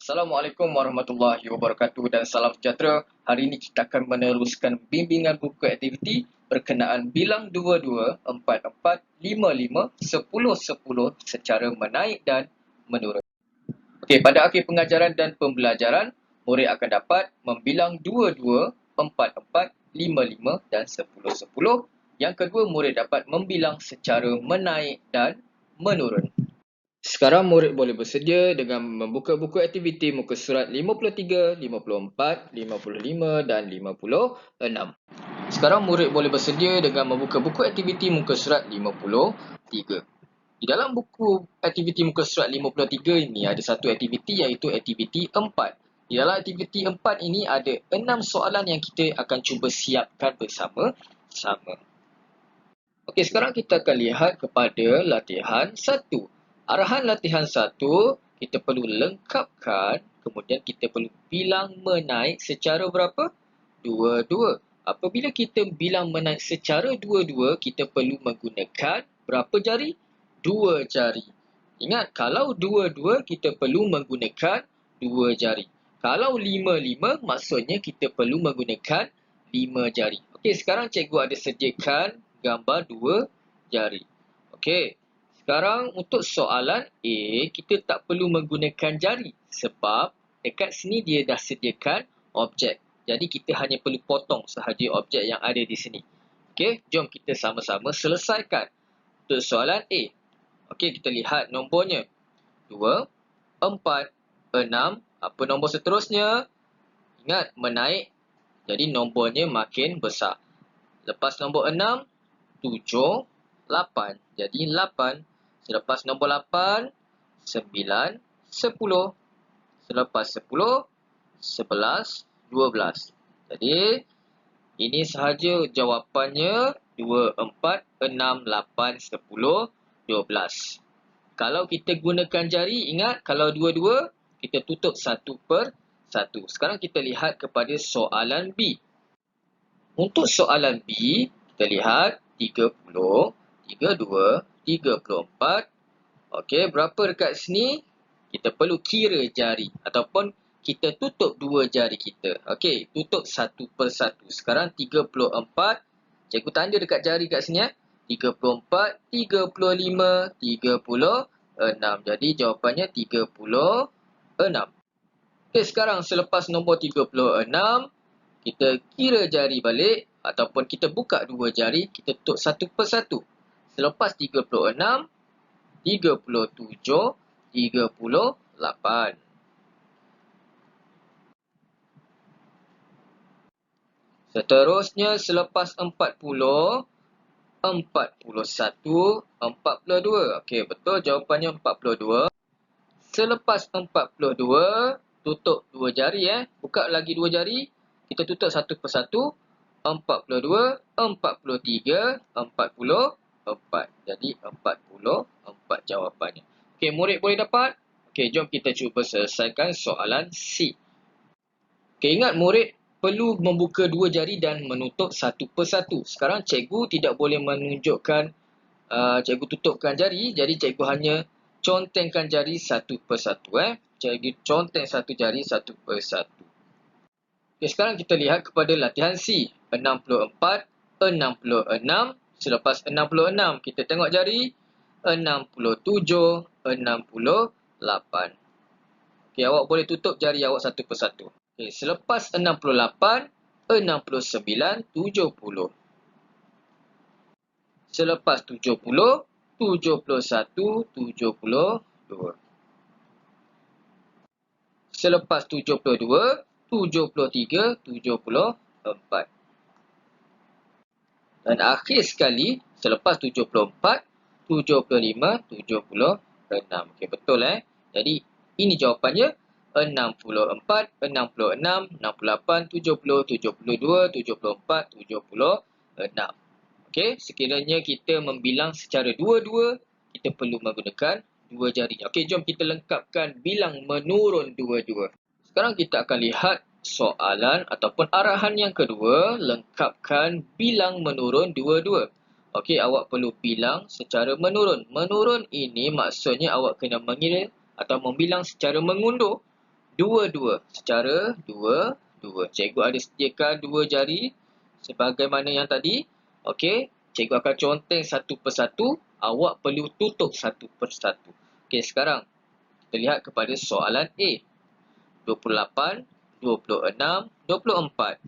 Assalamualaikum warahmatullahi wabarakatuh dan salam sejahtera. Hari ini kita akan meneruskan bimbingan buku aktiviti berkenaan bilang 22, 44, 55, 10, 10 secara menaik dan menurun. Okey, pada akhir pengajaran dan pembelajaran, murid akan dapat membilang 22, 44, 55 dan 10, 10. Yang kedua, murid dapat membilang secara menaik dan menurun. Sekarang murid boleh bersedia dengan membuka buku aktiviti muka surat 53, 54, 55 dan 56. Sekarang murid boleh bersedia dengan membuka buku aktiviti muka surat 53. Di dalam buku aktiviti muka surat 53 ini ada satu aktiviti iaitu aktiviti 4. Di dalam aktiviti 4 ini ada 6 soalan yang kita akan cuba siapkan bersama-sama. Okey, sekarang kita akan lihat kepada latihan 1. Arahan latihan 1, kita perlu lengkapkan, kemudian kita perlu bilang menaik secara berapa? Dua-dua. Apabila kita bilang menaik secara dua-dua, kita perlu menggunakan berapa jari? 2 jari. Ingat, kalau dua-dua, kita perlu menggunakan 2 jari. Kalau 5-5, maksudnya kita perlu menggunakan 5 jari. Okey, sekarang cikgu ada sediakan gambar 2 jari. Okey. Sekarang untuk soalan A, kita tak perlu menggunakan jari sebab dekat sini dia dah sediakan objek. Jadi kita hanya perlu potong sahaja objek yang ada di sini. Okey, jom kita sama-sama selesaikan untuk soalan A. Okey, kita lihat nombornya. 2, 4, 6. Apa nombor seterusnya? Ingat, menaik. Jadi nombornya makin besar. Lepas nombor 6, 7, 8. Jadi 8. Selepas nombor 8, 9, 10. Selepas 10, 11, 12. Jadi, ini sahaja jawapannya 2, 4, 6, 8, 10, 12. Kalau kita gunakan jari, ingat kalau dua-dua, kita tutup 1/1. Sekarang kita lihat kepada soalan B. Untuk soalan B, kita lihat 30, 32, 34. Okey, berapa dekat sini? Kita perlu kira jari ataupun kita tutup 2 jari kita. Okey, tutup 1/1. Sekarang 34. Cikgu tanda dekat jari kat sini 34, 35, 36. Jadi jawapannya 36. Okey, sekarang selepas nombor 36, kita kira jari balik ataupun kita buka 2 jari, kita tutup 1/1. Selepas 36, 37, 38. Seterusnya selepas 40, 41, 42. Okey, betul jawapannya 42. Selepas 42, tutup 2 jari buka lagi 2 jari, kita tutup 1/1. 42, 43, 44. Jadi 44 jawapannya. Okey, murid boleh dapat? Okey, jom kita cuba selesaikan soalan C. Okey, ingat murid perlu membuka 2 jari dan menutup 1/1. Sekarang cikgu tidak boleh menunjukkan cikgu tutupkan jari, jadi cikgu hanya contengkan jari 1/1 Cikgu conteng satu jari 1/1. Okey, sekarang kita lihat kepada latihan C. 64, 66. Selepas 66, kita tengok jari. 67, 68. Okey, awak boleh tutup jari awak 1/1. Okey, selepas 68, 69, 70. Selepas 70, 71, 72. Selepas 72, 73, 74. Dan akhir sekali, selepas 74, 75, 76. Okey, betul Jadi, ini jawapannya 64, 66, 68, 70, 72, 74, 76. Okey, sekiranya kita membilang secara dua-dua, kita perlu menggunakan 2 jari. Okey, jom kita lengkapkan bilang menurun dua-dua. Sekarang kita akan lihat soalan ataupun arahan yang kedua, lengkapkan bilang menurun dua-dua. Okey, awak perlu bilang secara menurun. Menurun ini maksudnya awak kena mengira atau membilang secara mengundur dua-dua. Secara dua-dua. Cikgu ada sediakan 2 jari sebagaimana yang tadi. Okey, cikgu akan conteng satu persatu. Awak perlu tutup satu persatu. Okey, sekarang kita lihat kepada soalan A. 28, 26, 24.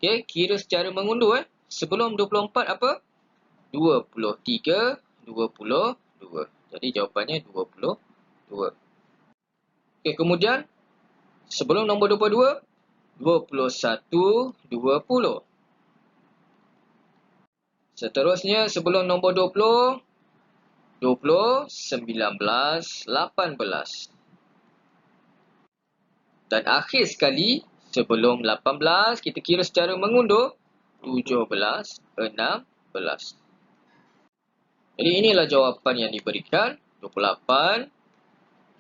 Okey, kira secara mengundur. Sebelum 24 apa? 23, 22. Jadi jawapannya 22. Okey, kemudian sebelum nombor 22, 21, 20. Seterusnya sebelum nombor 20, 20, 19, 18. Dan akhir sekali, sebelum 18, kita kira secara mengundur, 17, 16. Jadi inilah jawapan yang diberikan, 28,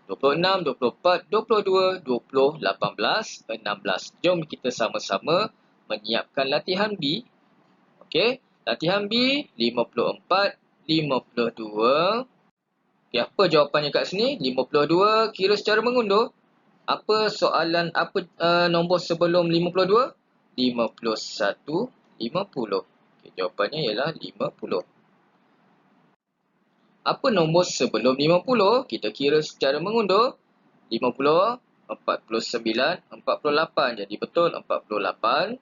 26, 24, 22, 20, 18, 16. Jom kita sama-sama menyiapkan latihan B. Okey, latihan B 54, 52. Okey, apa jawapannya kat sini? 52 kira secara mengundur. Apa soalan, apa nombor sebelum 52? 51, 50. Okey, jawapannya ialah 50. Apa nombor sebelum 50? Kita kira secara mengundur. 50, 49, 48. Jadi betul 48.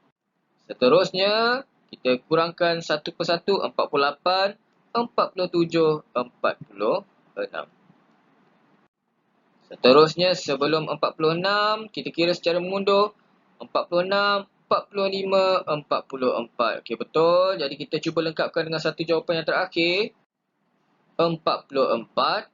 Seterusnya, kita kurangkan satu persatu. 48, 47, 46. Seterusnya, sebelum 46, kita kira secara mengundur. 46, 45, 44. Okey, betul. Jadi kita cuba lengkapkan dengan satu jawapan yang terakhir. 44,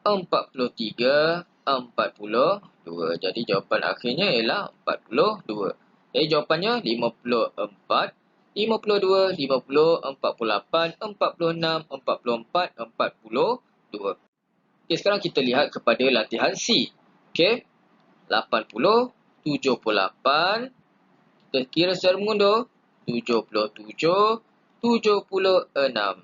43, 42. Jadi jawapan akhirnya ialah 42. Jadi jawapannya 54, 52, 50, 48, 46, 44, 42. Okey, sekarang kita lihat kepada latihan C. Okey, 80, 78. Kita kira secara mengundur. 77, 76.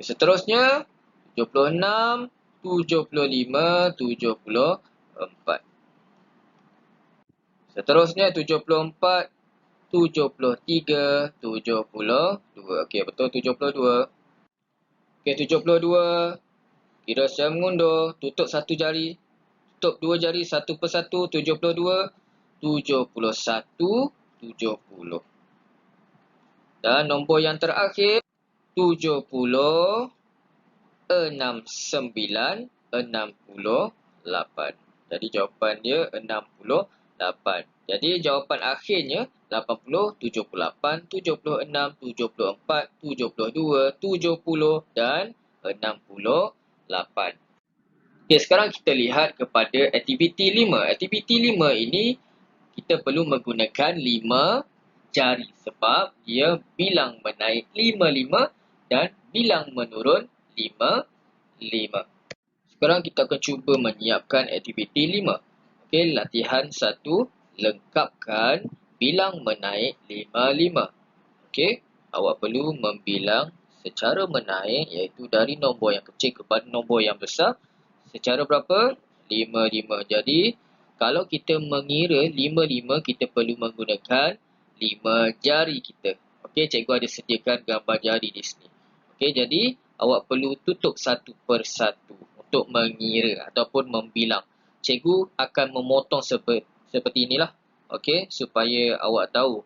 Seterusnya, 76, 75, 74. Seterusnya, 74, 73, 72. Okey, betul 72. Okey, 72. Kira secara mengundur, tutup satu jari. Tutup 2 jari, satu persatu, 72, 71, 70. Dan nombor yang terakhir, 70, 69, 68. Jadi jawapan dia 68. Jadi jawapan akhirnya 80, 78, 76, 74, 72, 70 dan 68. Okey, sekarang kita lihat kepada aktiviti 5. Aktiviti 5 ini kita perlu menggunakan 5 jari sebab dia bilang menaik 5 dan bilang menurun 5. Sekarang kita akan cuba menyiapkan aktiviti 5. Okey, latihan 1, lengkapkan bilang menaik 5. Okey, awak perlu membilang secara menaik iaitu dari nombor yang kecil kepada nombor yang besar secara berapa? 5. Jadi, kalau kita mengira 5, kita perlu menggunakan 5 jari kita. Okey, cikgu ada sediakan gambar jari di sini. Okey, jadi awak perlu tutup satu persatu untuk mengira ataupun membilang. Cikgu akan memotong seperti inilah. Okey, supaya awak tahu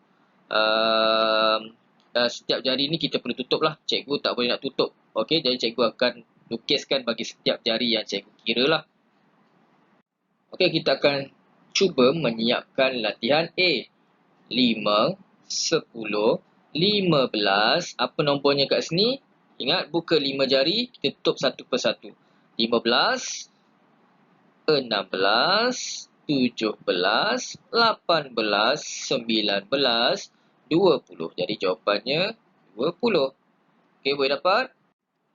setiap jari ni kita perlu tutup lah. Cikgu tak boleh nak tutup. Okey, jadi cikgu akan lukiskan bagi setiap jari yang cikgu kira lah. Okey, kita akan cuba menyiapkan latihan A. 5, 10, 15. Apa nombornya kat sini? Ingat, buka 5 jari, kita tutup satu persatu. 15, 16, 17, 18, 19, 20. Jadi jawapannya 20. Okey, boleh dapat?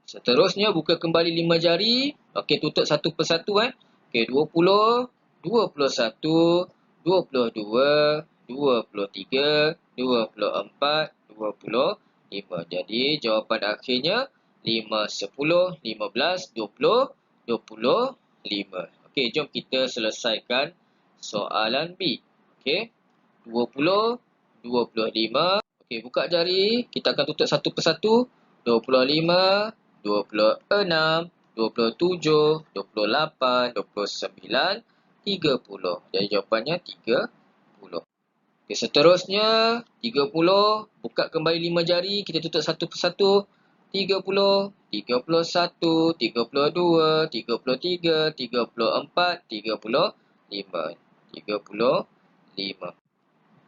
Seterusnya, buka kembali 5 jari. Okey, tutup satu persatu. Okey, 20, 21, 22, 23, 24, 25. Jadi, jawapan akhirnya 5, 10, 15, 20, 25. Okey, jom kita selesaikan soalan B. Okey, 20, 25. Okey, buka jari. Kita akan tutup satu persatu. 25, 26, 27, 28, 29, 30. Jadi jawapannya 30. Okey, seterusnya 30. Buka kembali 5 jari. Kita tutup satu persatu. 30, 31, 32, 33, 34, 35. 35.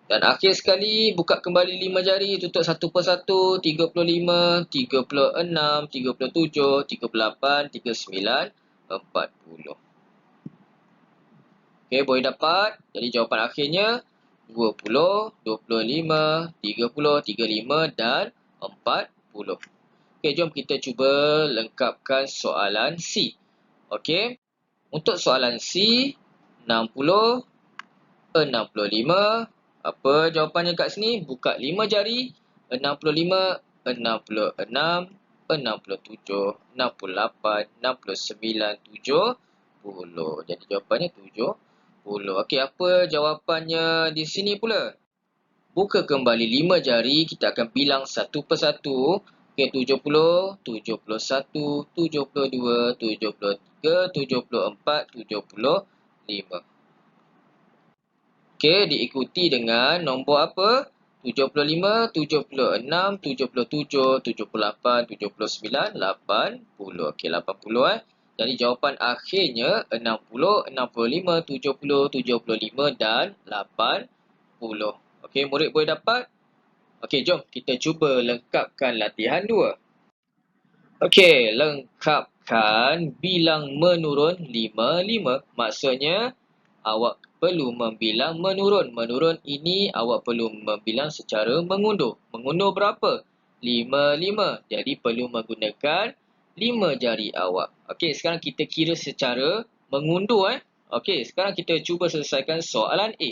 Dan akhir sekali, buka kembali 5 jari, tutup satu persatu. 35, 36, 37, 38, 39, 40. Okey, boleh dapat. Jadi jawapan akhirnya 20, 25, 30, 35 dan 40. Okey, jom kita cuba lengkapkan soalan C. Okey, untuk soalan C, 60, 65. Apa jawapannya kat sini? Buka 5 jari. 65, 66, 67, 68, 69, 70. Jadi jawapannya 70. Okey, apa jawapannya di sini pula? Buka kembali 5 jari. Kita akan bilang satu persatu. Okey, 70, 71, 72, 73, 74, 75. Okey, diikuti dengan nombor apa? 75, 76, 77, 78, 79, 80. Okey, 80 . Jadi jawapan akhirnya 60, 65, 70, 75 dan 80. Okey, murid boleh dapat? Okey, jom kita cuba lengkapkan latihan 2. Okey, lengkapkan bilang menurun 5. Maksudnya awak perlu membilang menurun. Menurun ini awak perlu membilang secara mengundur. Mengundur berapa? 5. Jadi perlu menggunakan 5 jari awak. Okey, sekarang kita kira secara mengundur. Okey, sekarang kita cuba selesaikan soalan A.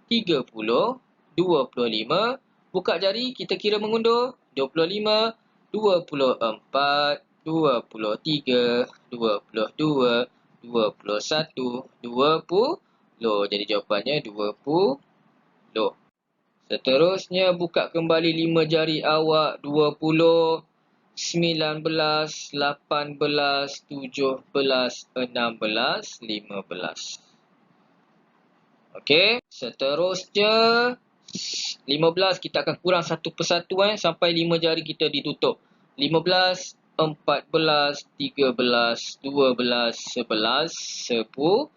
30, 25. Buka jari, kita kira mengundur. 25, 24, 23, 22, 21, 20. Jadi jawapannya 20. Seterusnya buka kembali 5 jari awak. 20, 19, 18, 17, 16, 15. Okey, seterusnya 15 kita akan kurang satu persatu sampai 5 jari kita ditutup. 15, 14, 13, 12, 11, 10.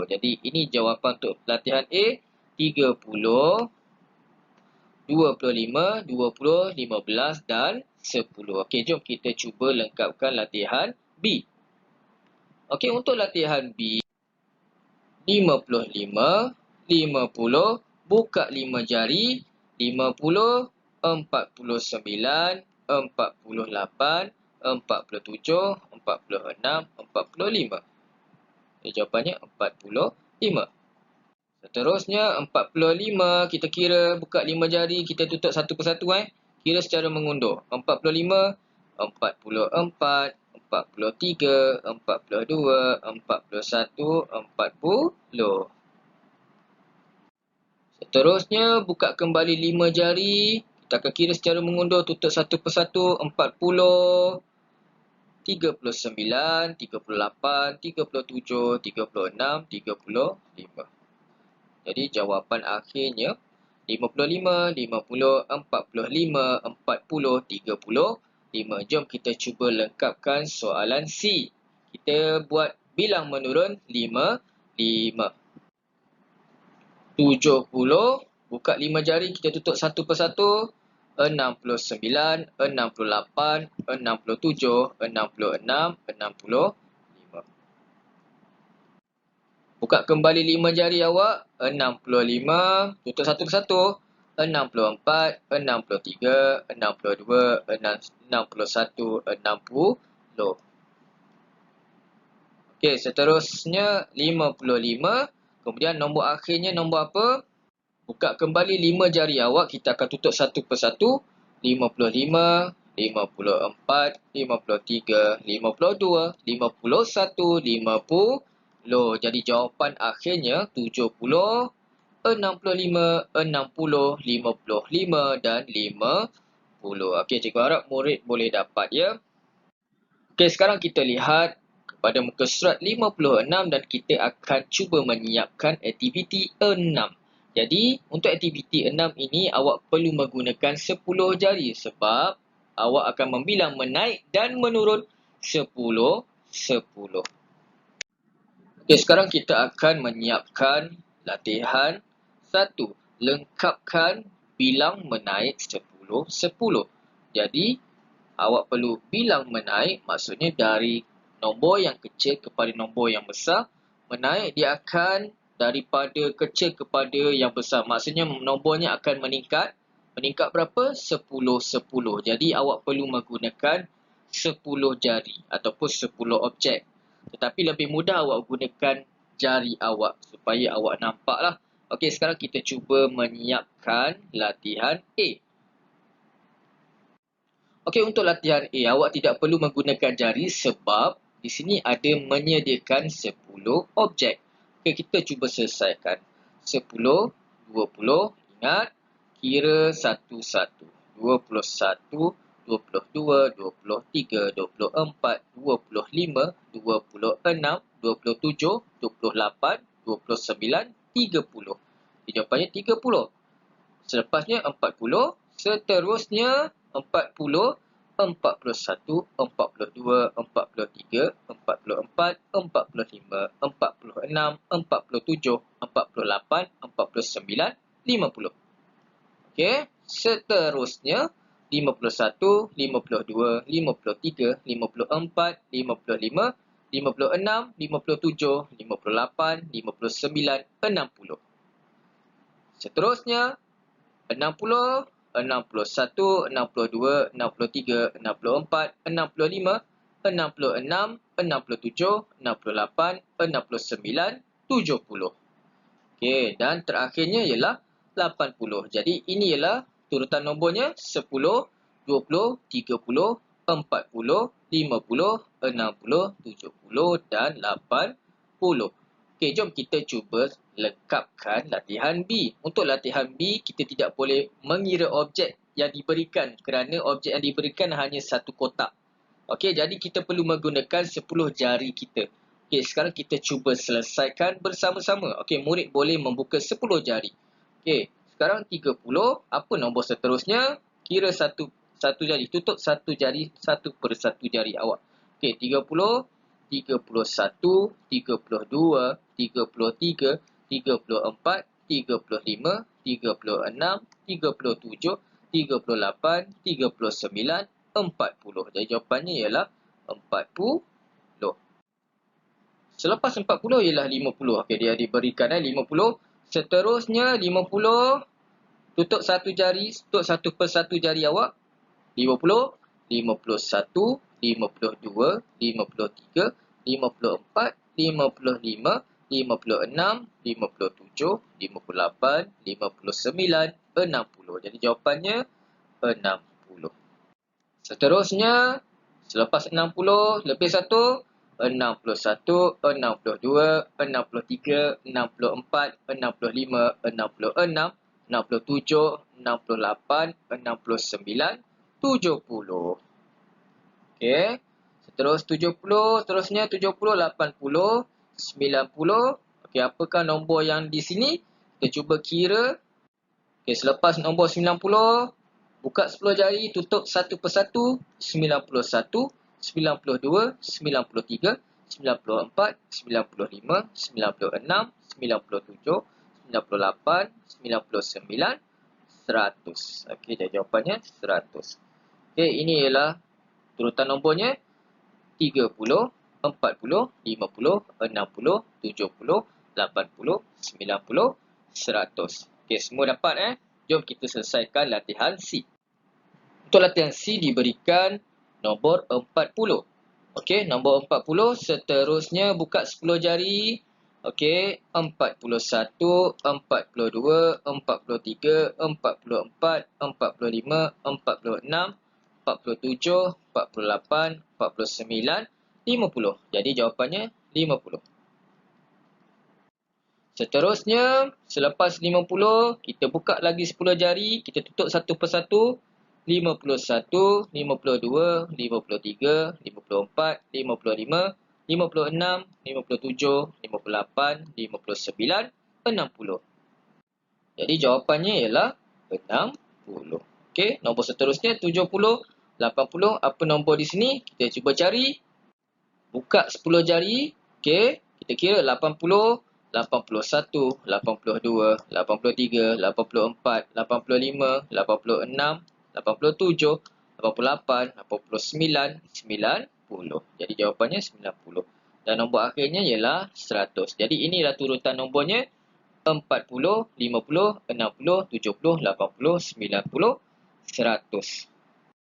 Jadi ini jawapan untuk latihan A. 30, 25, 20, 15 dan 10. Okey, jom kita cuba lengkapkan latihan B. Okey, untuk latihan B, 55, 50, buka 5 jari. 50, 49, 48, 47, 46, 45. Jawapannya 45. Seterusnya 45, kita kira buka 5 jari, kita tutup satu persatu. Kira secara mengundur. 45, 44, 43, 42, 41, 40. Seterusnya, buka kembali 5 jari. Kita akan kira secara mengundur, tutup satu persatu. 40, 39, 38, 37, 36, 35. Jadi jawapan akhirnya 55, 50, 45, 40, 35. Jom kita cuba lengkapkan soalan C. Kita buat bilang menurun 5. 70, buka 5 jari, kita tutup satu persatu. 69, 68, 67, 66, 65. Buka kembali 5 jari awak. 65, tutup satu persatu. 64, 63, 62, 61, 60. Okey, seterusnya 55. Kemudian nombor akhirnya nombor apa? Buka kembali 5 jari awak. Kita akan tutup satu persatu. 55, 54, 53, 52, 51, 50. Jadi jawapan akhirnya 70, 65, 60, 55 dan 50. Okey, cikgu harap murid boleh dapat ya. Okey, sekarang kita lihat kepada muka surat 56 dan kita akan cuba menyiapkan aktiviti 6. Jadi, untuk aktiviti 6 ini awak perlu menggunakan 10 jari sebab awak akan membilang menaik dan menurun 10, 10. Okey, sekarang kita akan menyiapkan latihan 1. Lengkapkan bilang menaik 10, 10. Jadi, awak perlu bilang menaik, maksudnya dari nombor yang kecil kepada nombor yang besar. Menaik dia akan daripada kecil kepada yang besar. Maksudnya nombornya akan meningkat. Meningkat berapa? 10, 10. Jadi awak perlu menggunakan 10 jari ataupun 10 objek. Tetapi lebih mudah awak gunakan jari awak supaya awak nampaklah. Okey, sekarang kita cuba menyiapkan latihan A. Okey, untuk latihan A, awak tidak perlu menggunakan jari sebab di sini ada menyediakan 10 objek. Okey, kita cuba selesaikan. 10, 20, ingat, kira satu-satu. 21, 22, 23, 24, 25, 26, 27, 28, 29, 30. Jawapannya 30. Selepasnya 40, seterusnya 40, 41, 42, 43, 44, 45, 46, 47, 48, 49, 50. Okey, seterusnya 51, 52, 53, 54, 55, 56, 57, 58, 59, 60. Seterusnya 60, 61, 62, 63, 64, 65, 66, 67, 68, 69, 70. Okey, dan terakhirnya ialah 80. Jadi ini ialah turutan nombornya 10, 20, 30, 40, 50, 60, 70 dan 80. Okey, jom kita cuba lengkapkan latihan B. Untuk latihan B, kita tidak boleh mengira objek yang diberikan kerana objek yang diberikan hanya satu kotak. Okey, jadi kita perlu menggunakan 10 jari kita. Okey, sekarang kita cuba selesaikan bersama-sama. Okey, murid boleh membuka 10 jari. Okey, sekarang 30. Apa nombor seterusnya? Kira satu jari. Tutup satu jari, satu per satu jari awak. Okey, 30, 31, 32, 33, 34, 35, 36, 37, 38, 39, 40. Jadi jawapannya ialah 40. Selepas 40 ialah 50. Okey, dia diberikan 50. Seterusnya 50. Tutup satu jari, tutup satu per satu jari awak. 50, 51, 52, 53, 54, 55, 56, 57, 58, 59, 60. Jadi jawapannya 60. Seterusnya, selepas 60, lebih 1, 61, 62, 63, 64, 65, 66, 67, 68, 69, 70. Okey. Seterus 70, seterusnya 70, 80, 90. Okey, apakah nombor yang di sini? Kita cuba kira. Okey, selepas nombor 90, buka 10 jari, tutup satu persatu. 91, 92, 93, 94, 95, 96, 97, 98, 99, 100. Okey, jadi jawapannya 100. Okey, ini ialah turutan nombornya 30, 40, 50, 60, 70, 80, 90, 100. Okey, semua dapat Jom kita selesaikan latihan C. Untuk latihan C diberikan nombor 40. Okey, nombor 40. Seterusnya buka 10 jari. Okey, 41, 42, 43, 44, 45, 46, 47, 48, 49, 50. Jadi jawapannya 50. Seterusnya, selepas 50, kita buka lagi 10 jari, kita tutup satu persatu. 51, 52, 53, 54, 55, 56, 57, 58, 59, 60. Jadi jawapannya ialah 60. Okey, nombor seterusnya 70, 80. Apa nombor di sini? Kita cuba cari. Buka 10 jari. Okey, kita kira 80, 81, 82, 83, 84, 85, 86, 87, 88, 89, 90. Jadi jawapannya 90. Dan nombor akhirnya ialah 100. Jadi inilah turutan nombornya: 40, 50, 60, 70, 80, 90, 100.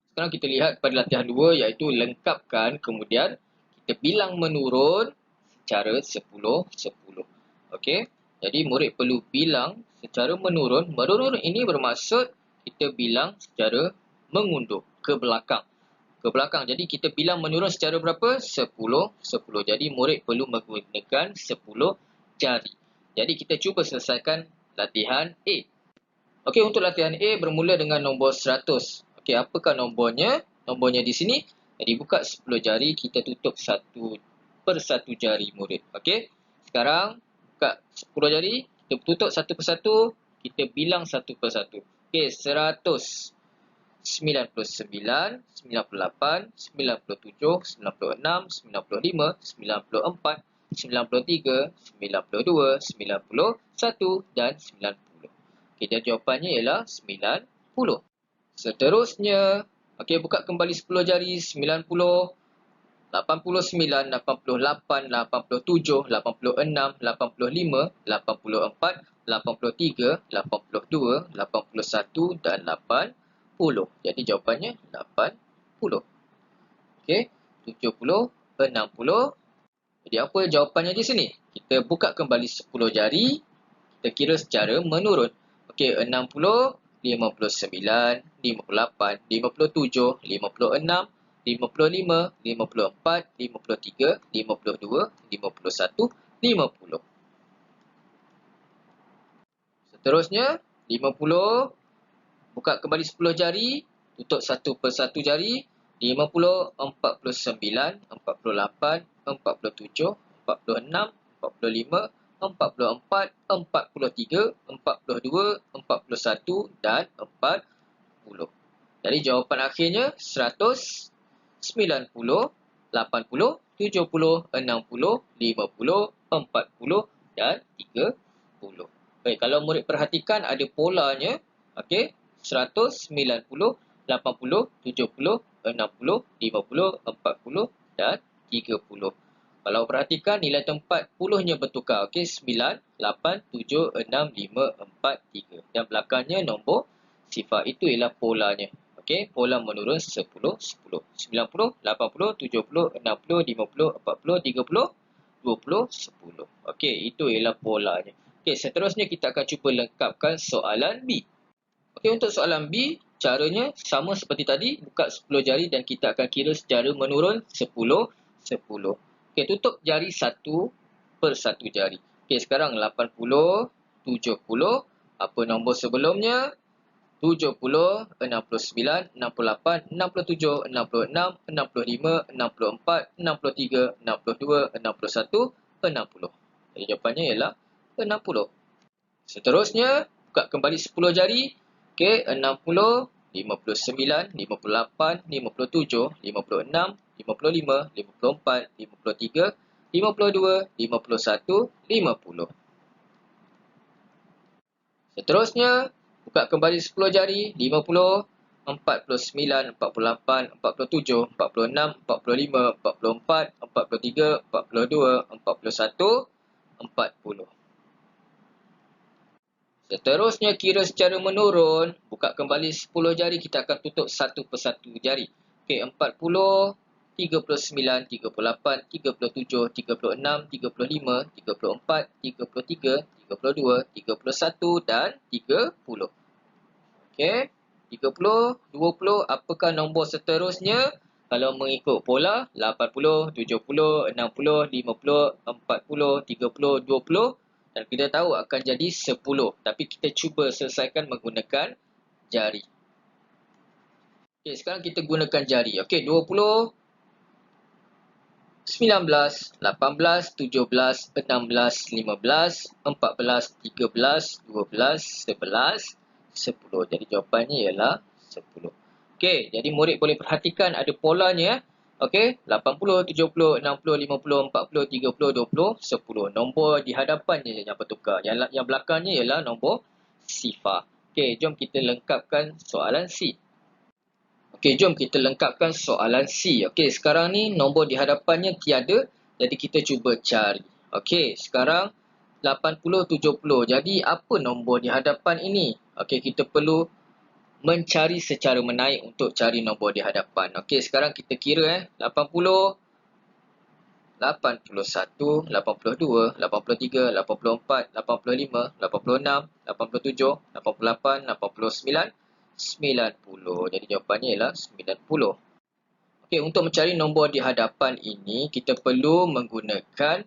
Sekarang kita lihat pada latihan 2, iaitu lengkapkan, kemudian kita bilang menurun secara 10, 10. Okey. Jadi murid perlu bilang secara menurun. Menurun ini bermaksud kita bilang secara mengundur ke belakang. Ke belakang. Jadi kita bilang menurun secara berapa? 10, 10. Jadi murid perlu menggunakan 10 jari. Jadi kita cuba selesaikan latihan A. Okey, untuk latihan A bermula dengan nombor 100. Okey, apakah nombornya? Nombornya di sini. Jadi buka 10 jari, kita tutup satu persatu jari murid. Okey. Sekarang buka 10 jari, kita tutup satu persatu, kita bilang satu persatu. Okey, 100, 99, 98, 97, 96, 95, 94, 93, 92, 91 dan 90. Okey, dan jawapannya ialah 90. Seterusnya, okey, buka kembali 10 jari. 90, 89, 88, 87, 86, 85, 84, 83, 82, 81 dan 80. Jadi jawapannya 80. Okey, 70, 60. Jadi apa jawapannya di sini? Kita buka kembali 10 jari, kita kira secara menurun. Okey, 60, 59, 58, 57, 56, 55, 54, 53, 52, 51, 50. Seterusnya, 50, buka kembali 10 jari, tutup satu persatu jari. 50, 49, 48, 47, 46, 45, 44, 43, 42, 41 dan 40. Jadi jawapan akhirnya 100, 90, 80, 70, 60, 50, 40 dan 30. Baik, kalau murid perhatikan ada polanya. Okey, 100, 90, 80, 70, 60, 50, 40 dan 30. Kalau perhatikan nilai tempat puluhnya bertukar. Okey, 9, 8, 7, 6, 5, 4, 3. Dan belakangnya nombor sifar. Itu ialah polanya. Okey, pola menurun 10, 10. 90, 80, 70, 60, 50, 40, 30, 20, 10. Okey, itu ialah polanya. Okey, seterusnya kita akan cuba lengkapkan soalan B. Okey, untuk soalan B, caranya sama seperti tadi. Buka 10 jari dan kita akan kira secara menurun 10, 10. Okey, tutup jari satu persatu jari. Okey, sekarang 80, 70. Apa nombor sebelumnya? 70, 69, 68, 67, 66, 65, 64, 63, 62, 61, 60. Jadi jawapannya ialah 60. Seterusnya, buka kembali 10 jari. Okey, 60, 59, 58, 57, 56, 55, 54, 53, 52, 51, 50. Seterusnya, buka kembali 10 jari. 50, 49, 48, 47, 46, 45, 44, 43, 42, 41, 40. Seterusnya, kira secara menurun. Buka kembali 10 jari. Kita akan tutup satu persatu jari. Okey, 40, 39, 38, 37, 36, 35, 34, 33, 32, 31 dan 30. Okey, 30, 20. Apakah nombor seterusnya? Kalau mengikut pola 80, 70, 60, 50, 40, 30, 20, Dan kita tahu akan jadi 10. Tapi kita cuba selesaikan menggunakan jari. Okey, sekarang kita gunakan jari. Okey, 20, 19, 18, 17, 16, 15, 14, 13, 12, 11, 10. Jadi jawapannya ialah 10. Okey, jadi murid boleh perhatikan ada polanya. Okey, 80, 70, 60, 50, 40, 30, 20, 10. Nombor di hadapannya yang bertukar. Yang belakangnya ialah nombor sifar. Okey, jom kita lengkapkan soalan C. Okey, jom kita lengkapkan soalan C. Okey, sekarang ni nombor di hadapannya tiada. Jadi kita cuba cari. Okey, sekarang 80, 70. Jadi apa nombor di hadapan ini? Okey, kita perlu mencari secara menaik untuk cari nombor di hadapan. Okey, sekarang kita kira 80, 81, 82, 83, 84, 85, 86, 87, 88, 89, 90. Jadi jawapannya ialah 90. Okey, untuk mencari nombor di hadapan ini, kita perlu menggunakan,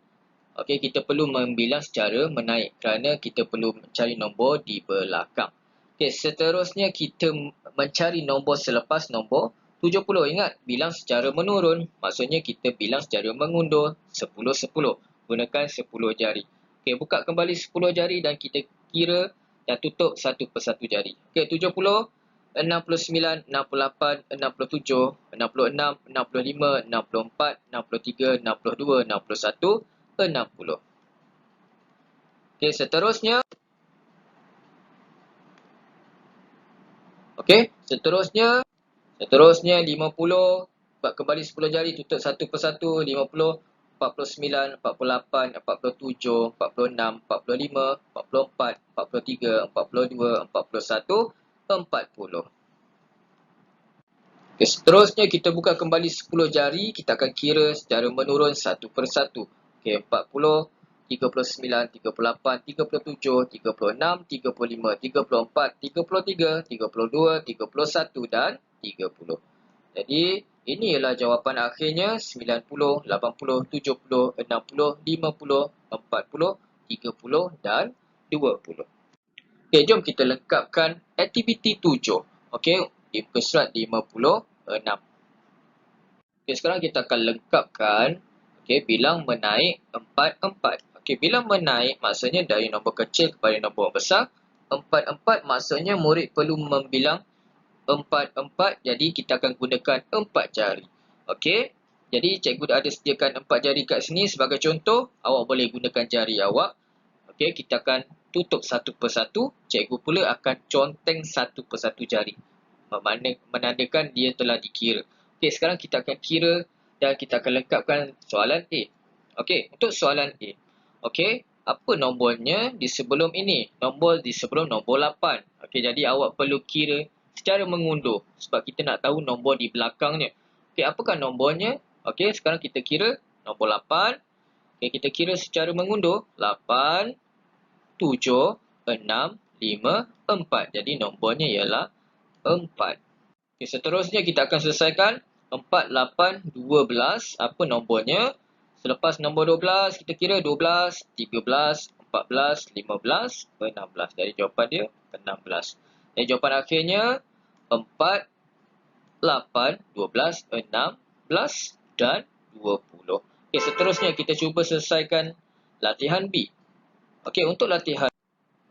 okey, kita perlu membilang secara menaik kerana kita perlu mencari nombor di belakang. Okey, seterusnya kita mencari nombor selepas nombor 70. Ingat, bilang secara menurun. Maksudnya kita bilang secara mengundur 10, 10. Gunakan 10 jari. Okey, buka kembali 10 jari dan kita kira dan tutup satu persatu jari. Okey, 70, 69, 68, 67, 66, 65, 64, 63, 62, 61, 60. Okey, seterusnya. Okey, seterusnya 50. Buat kembali 10 jari, tutup satu persatu. 50, 49, 48, 47, 46, 45, 44, 43, 42, 41, 40. Okay, seterusnya kita buka kembali 10 jari, kita akan kira secara menurun satu persatu. Okey, 40, 39, 38, 37, 36, 35, 34, 33, 32, 31 dan 30. Jadi, ini ialah jawapan akhirnya 90, 80, 70, 60, 50, 40, 30 dan 20. Okey, jom kita lengkapkan aktiviti 7. Okey, di muka surat 56. Okey, sekarang kita akan lengkapkan bilang menaik 4. Okey, bilang menaik maksudnya dari nombor kecil kepada nombor besar. 4 maksudnya murid perlu membilang 4, jadi kita akan gunakan 4 jari. Okey, jadi cikgu dah ada sediakan 4 jari kat sini sebagai contoh. Awak boleh gunakan jari awak. Okey, kita akan tutup satu persatu. Cikgu pula akan conteng satu persatu jari. Menandakan dia telah dikira. Okey, sekarang kita akan kira dan kita akan lengkapkan soalan A. Okey, untuk soalan A. Okey, apa nombornya di sebelum ini? Nombor di sebelum nombor 8. Okey, jadi awak perlu kira secara mengundur sebab kita nak tahu nombor di belakangnya. Okey, apakah nombornya? Okey, sekarang kita kira nombor 8. Okey, kita kira secara mengundur. 8, 7, 6, 5, 4. Jadi nombornya ialah 4. Okey, seterusnya kita akan selesaikan 4, 8, 12. Apa nombornya? Selepas nombor 12, kita kira 12, 13, 14, 15, 16. Jadi jawapan dia 16. Jadi jawapan akhirnya 4, 8, 12, 16 dan 20. Okey, seterusnya kita cuba selesaikan latihan B. Okey, untuk latihan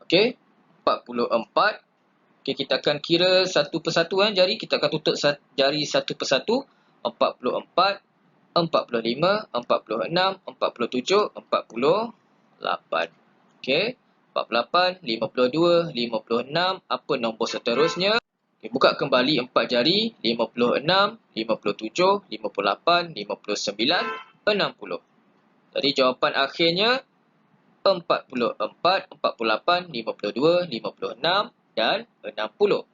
okey, 44. Okey, kita akan kira satu persatu jari. Kita akan tutup jari satu persatu. 44, 45, 46, 47, 48. Okey, 48, 52, 56. Apa nombor seterusnya? Okay, buka kembali 4 jari. 56, 57, 58, 59, 60. Jadi jawapan akhirnya 44, 48, 52, 56 dan 60.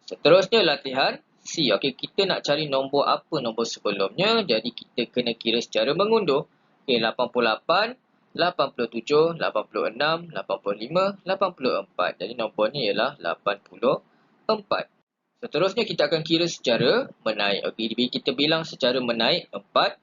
Seterusnya latihan C. Okey, kita nak cari nombor apa nombor sebelumnya. Jadi kita kena kira secara mengundur. Okey, 88, 87, 86, 85, 84. Jadi nombornya ialah 84. Seterusnya kita akan kira secara menaik. Okey, kita bilang secara menaik 4.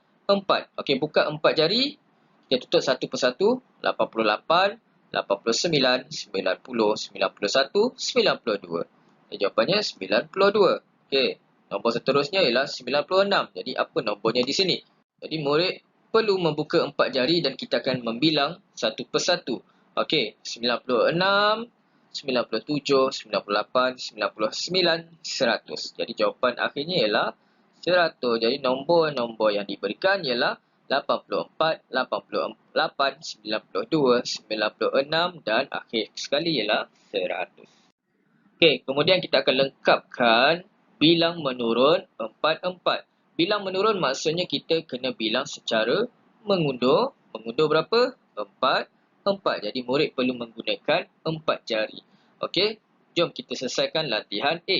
Okey, buka 4 jari. Kita tutup satu persatu. 88, 89, 90, 91, 92. Jawapannya 92. Okey, nombor seterusnya ialah 96. Jadi apa nombornya di sini? Jadi murid perlu membuka 4 jari dan kita akan membilang satu persatu. Okey, 96, 97, 98, 99, 100. Jadi jawapan akhirnya ialah 100. Jadi nombor-nombor yang diberikan ialah 84, 88, 92, 96 dan akhir sekali ialah 100. Okey, kemudian kita akan lengkapkan bilang menurun 4-4. Bilang menurun maksudnya kita kena bilang secara mengundur. Mengundur berapa? 4, 4. Jadi murid perlu menggunakan 4 jari. Okey, jom kita selesaikan latihan A.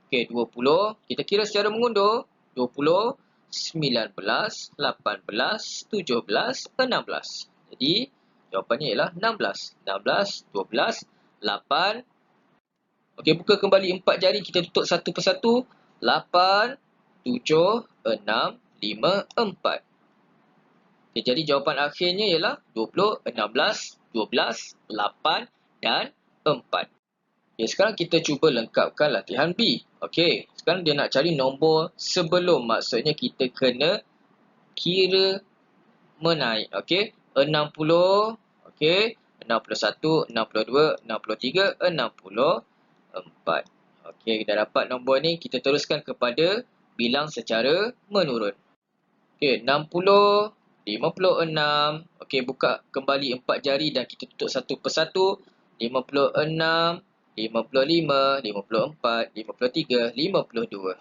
Okey, 20. Kita kira secara mengundur. 20, 19, 18, 17, 16. Jadi, jawapannya ialah 16. 16, 12, 8, okey, buka kembali 4 jari, kita tutup satu persatu. 8, 7, 6, 5, 4. Okay, jadi jawapan akhirnya ialah 20, 16, 12, 8 dan 4. Okay, sekarang kita cuba lengkapkan latihan B. Okey, sekarang dia nak cari nombor sebelum. Maksudnya kita kena kira menaik. Okey, 60, okey, 61, 62, 63, 64. Okey, dah dapat nombor ni, kita teruskan kepada bilang secara menurun. Okey, 60, 56. Okey, buka kembali 4 jari dan kita tutup satu persatu. 56, 55, 54, 53, 52.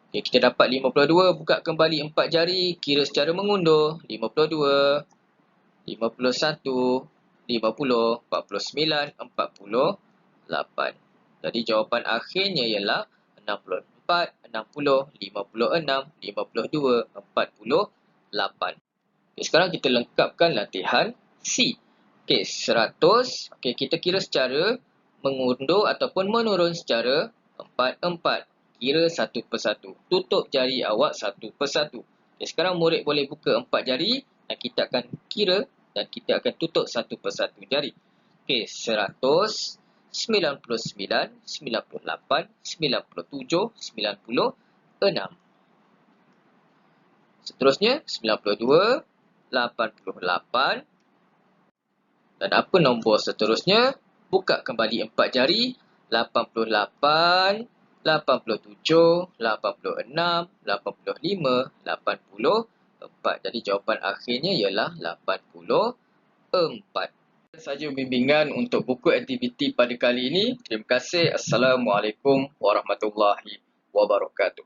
Okey, kita dapat 52, buka kembali 4 jari, kira secara mengundur. 52, 51, 50, 49, 48. Jadi jawapan akhirnya ialah 64, 60, 56, 52, 48. Okay, sekarang kita lengkapkan latihan C. Okey, 100. Okey, kita kira secara mengundur ataupun menurun secara 4-4. Kira satu persatu. Tutup jari awak satu persatu. Okay, sekarang murid boleh buka 4 jari dan kita akan kira dan kita akan tutup satu persatu jari. Okey, 100, 99, 98, 97, 96. Seterusnya, 92, 88. Dan apa nombor seterusnya? Buka kembali 4 jari. 88, 87, 86, 85, 84. Jadi jawapan akhirnya ialah 84. Saja bimbingan untuk buku aktiviti pada kali ini. Terima kasih. Assalamualaikum warahmatullahi wabarakatuh.